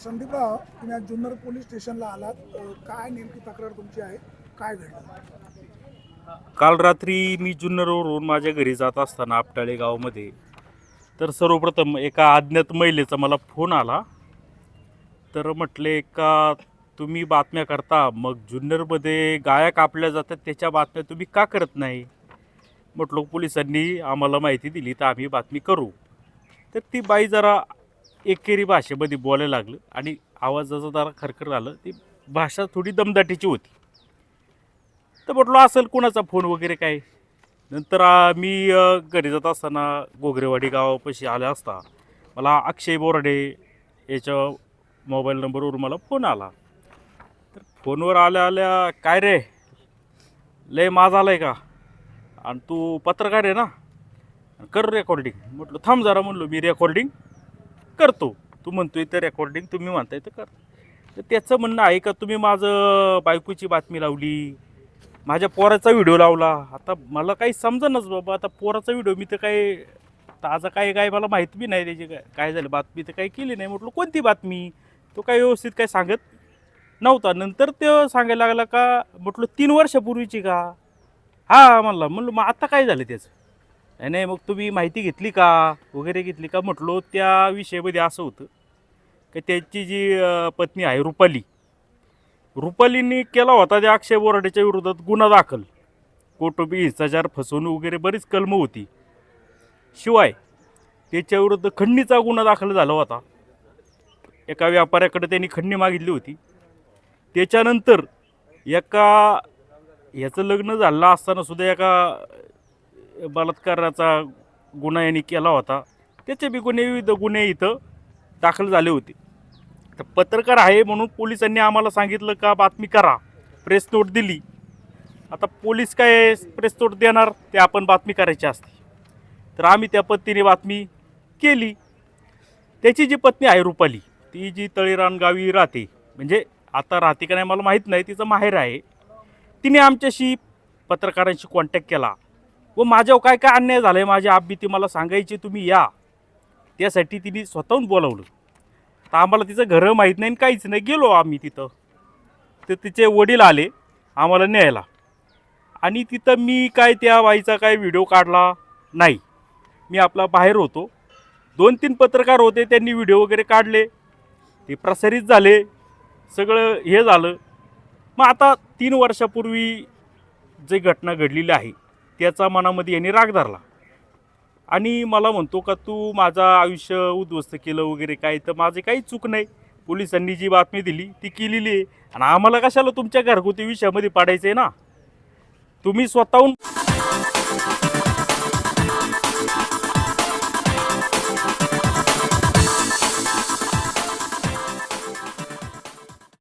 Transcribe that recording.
संदीपराव, तुम्ही आज जुन्नर पोलीस स्टेशनला आलात. काय नेमकी तक्रार तुमची आहे? काय घडलं? काल रात्री मी जुन्नरवरून माझ्या घरी जात असताना आपटाळे गावामध्ये तर सर्वप्रथम एका अज्ञात महिलेचा मला फोन आला. तर म्हटले का तुम्ही बातम्या करता, मग जुन्नरमध्ये गाया कापल्या जातात त्याच्या बातम्या तुम्ही का करत नाही? म्हटलो पोलिसांनी आम्हाला माहिती दिली तर आम्ही बातमी करू. तर ती बाई जरा एकेरी भाषेमध्ये बोलायला लागलं आणि आवाजाचं जरा खरखर झालं. ती भाषा थोडी दमदाटीची होती. तर म्हटलं असेल कोणाचा फोन वगैरे काय. नंतर मी घरी जात असताना गोगरेवाडी गावापाशी आले असता मला अक्षय बोराडे याच्या मोबाईल नंबरवर मला फोन आला. तर फोनवर आल्या आल्या काय रे, लय माज आलाय का, आणि तू पत्रकार आहे ना, कर रेकॉर्डिंग. म्हटलं थांब जरा, म्हणलो मी रेकॉर्डिंग करतो, तू म्हणतोय तर रेकॉर्डिंग तुम्ही म्हणताय तर कर. तर त्याचं म्हणणं आहे का तुम्ही माझं बायकोची बातमी लावली, माझ्या पोराचा व्हिडिओ लावला. आता मला काही समजेनाच बाबा, आता पोराचा व्हिडिओ मी तर काय ताजा काय मला माहीत बी नाही त्याची काय झालं, बातमी तर काही केली नाही. म्हटलं कोणती बातमी, तो काय व्यवस्थित काय सांगत नव्हता. नंतर तो सांगायला लागला का, म्हटलं 3 वर्षापूर्वीची का, हा म्हणलं मग आता काय झालं त्याचं. नाही मग तुम्ही माहिती घेतली का वगैरे घेतली का. म्हटलो त्या विषयामध्ये असं होतं की त्याची जी पत्नी आहे रुपालींनी केला होता त्या अक्षय बोराडेच्या विरोधात गुन्हा दाखल. कौटुंबिक हिंसाचार, फसवणूक वगैरे बरीच कलमं होती. शिवाय त्याच्याविरुद्ध खंडणीचा गुन्हा दाखल झाला होता. एका व्यापाऱ्याकडे त्यांनी खंडणी मागितली होती. त्याच्यानंतर याचं लग्न झालं असताना सुद्धा एका बलात्काराचा गुन्हा यांनी केला होता. त्याचे बी विविध गुन्हे इथं दाखल झाले होते. तर पत्रकार आहे म्हणून पोलिसांनी आम्हाला सांगितलं का बातमी करा, प्रेस नोट दिली. आता पोलीस काय प्रेस नोट देणार, ते आपण बातमी करायची असते. तर आम्ही त्या पद्धतीने बातमी केली. त्याची जी पत्नी आहे रुपाली, ती जी तळेरान गावी राहते, म्हणजे आता राहते का नाही मला माहीत नाही, तिचं माहेर आहे. तिने आमच्याशी पत्रकारांशी कॉन्टॅक्ट केला व माझ्यावर काय काय अन्याय झाला आहे, माझी आबी ती मला सांगायची, तुम्ही या. त्यासाठी तिने स्वतःहून बोलावलं. तर आम्हाला तिचं घरं माहीत नाही, काहीच नाही. गेलो आम्ही तिथं. तर तिचे वडील आले आम्हाला न्यायला, आणि तिथं मी काय त्या बाईचा काय व्हिडिओ काढला नाही. मी आपला बाहेर होतो. 2-3 पत्रकार होते, त्यांनी व्हिडिओ वगैरे काढले, ते प्रसारित झाले, सगळं हे झालं. मग आता 3 वर्षापूर्वी जे घटना घडलेली आहे त्याचा मनामध्ये यांनी राग धरला आणि मला म्हणतो का तू माझं आयुष्य उद्ध्वस्त केलं वगैरे काय. तर माझे काही चूक नाही, पोलिसांनी जी बातमी दिली ती केलेली आहे, आणि आम्हाला कशाला तुमच्या घरगुती विषयामध्ये पाडायचं आहे ना. तुम्ही स्वतःहून